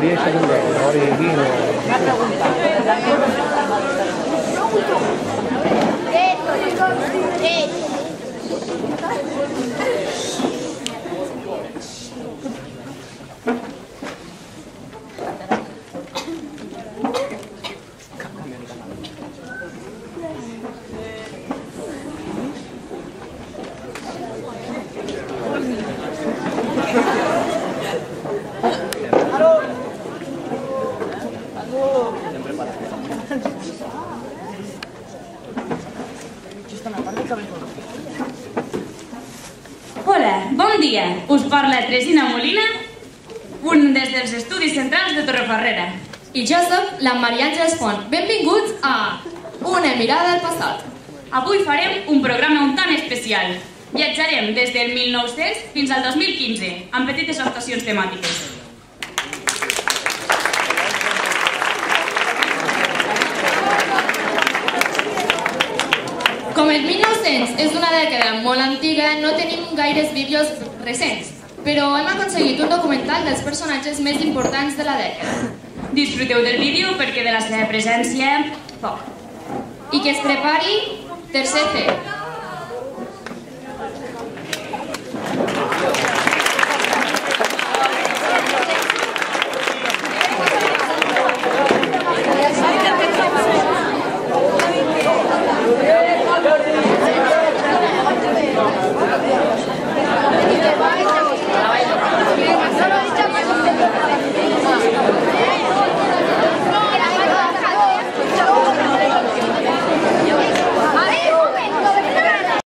riesce ad andare, ora il vino. Hola, bon dia. Us parla Tresina Molina, des dels Estudis Centrals de Torrefarrera. I jo soc la Maria Àngels Font. Benvinguts a Una mirada al passat. Avui farem un programa un tant especial. Viatjarem des del 1900 fins al 2015, amb petites actuacions temàtiques. Com el 1900 és una dècada molt antiga, no tenim gaires vídeos recents, però hem aconseguit un documental dels personatges més importants de la dècada. Disfruteu del vídeo perquè de la seva presència, poc. I que es prepari tercer C.